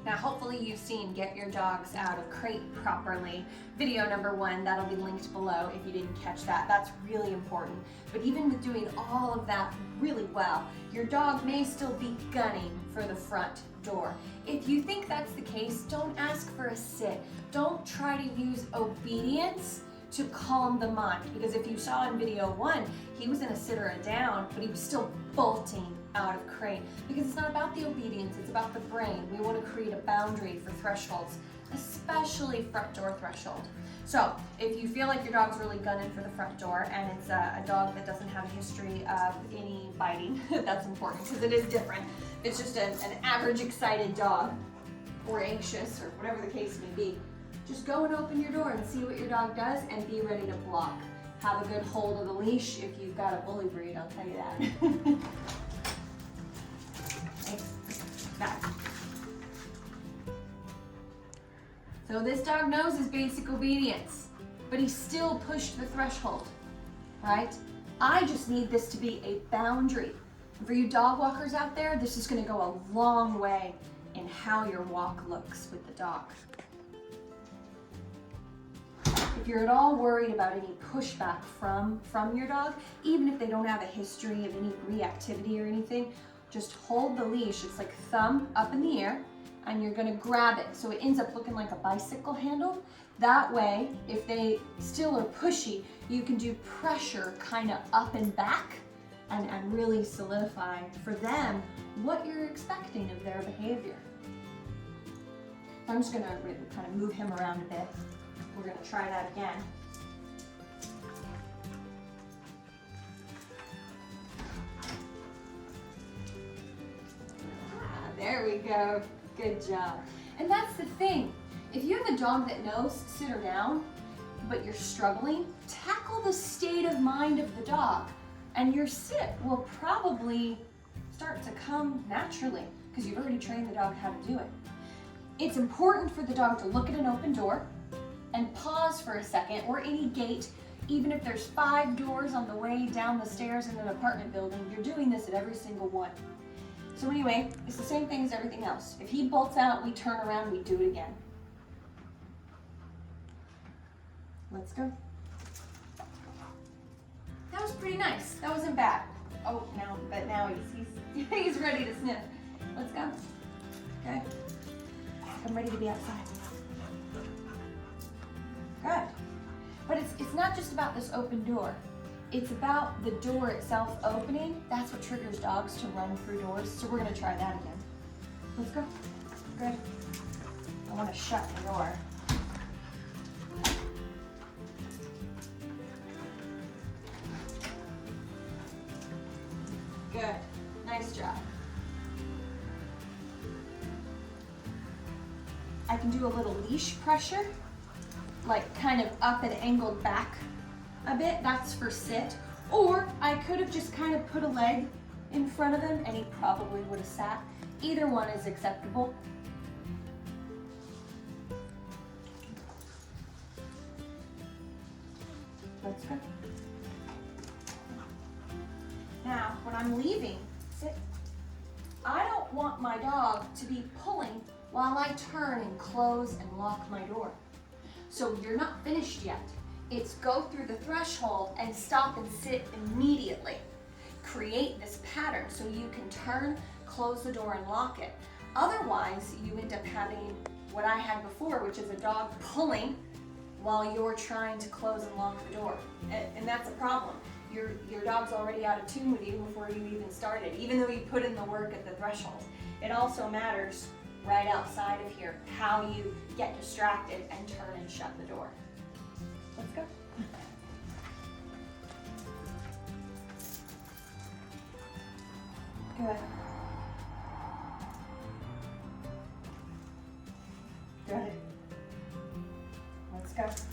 Now, hopefully you've seen Get Your Dogs Out of Crate Properly, video number 1, that'll be linked below if you didn't catch that. That's really important. But even with doing all of that really well, your dog may still be gunning for the front door. If you think that's the case, don't ask for a sit. Don't try to use obedience to calm the mind, because if you saw in video 1, he was in a sit or a down, but he was still bolting out of crate, because it's not about the obedience, it's about the brain. We want to create a boundary for thresholds, especially front door threshold. So if you feel like your dog's really gunning for the front door and it's a dog that doesn't have a history of any biting, that's important because it is different. If it's just an average excited dog or anxious or whatever the case may be, just go and open your door and see what your dog does and be ready to block. Have a good hold of the leash if you've got a bully breed, I'll tell you that. Back. So this dog knows his basic obedience, but he still pushed the threshold, right? I just need this to be a boundary. And for you dog walkers out there, this is going to go a long way in how your walk looks with the dog. If you're at all worried about any pushback from your dog, even if they don't have a history of any reactivity or anything, just hold the leash. It's like thumb up in the air, and you're gonna grab it so it ends up looking like a bicycle handle. That way, if they still are pushy, you can do pressure kind of up and back and really solidify for them what you're expecting of their behavior. I'm just gonna kind of move him around a bit. We're gonna try that again. There we go, good job. And that's the thing, if you have a dog that knows sit or down, but you're struggling, tackle the state of mind of the dog, and your sit will probably start to come naturally because you've already trained the dog how to do it. It's important for the dog to look at an open door and pause for a second, or any gate, even if there's 5 doors on the way down the stairs in an apartment building, you're doing this at every single one. So anyway, it's the same thing as everything else. If he bolts out, we turn around, we do it again. Let's go. That was pretty nice. That wasn't bad. Oh, now he's ready to sniff. Let's go. Okay. I'm ready to be outside. Good. But it's not just about this open door. It's about the door itself opening. That's what triggers dogs to run through doors. So we're gonna try that again. Let's go. Good. I wanna shut the door. Good. Nice job. I can do a little leash pressure, like kind of up and angled back a bit. That's for sit. Or I could have just kind of put a leg in front of him and he probably would have sat. Either one is acceptable. Let's go. Now, when I'm leaving, sit. I don't want my dog to be pulling while I turn and close and lock my door. So you're not finished yet. It's go through the threshold and stop and sit immediately. Create this pattern so you can turn, close the door, and lock it. Otherwise, you end up having what I had before, which is a dog pulling while you're trying to close and lock the door. And that's a problem. Your dog's already out of tune with you before you even started, even though you put in the work at the threshold. It also matters right outside of here how you get distracted and turn and shut the door. Let's go. Good. Good. Let's go.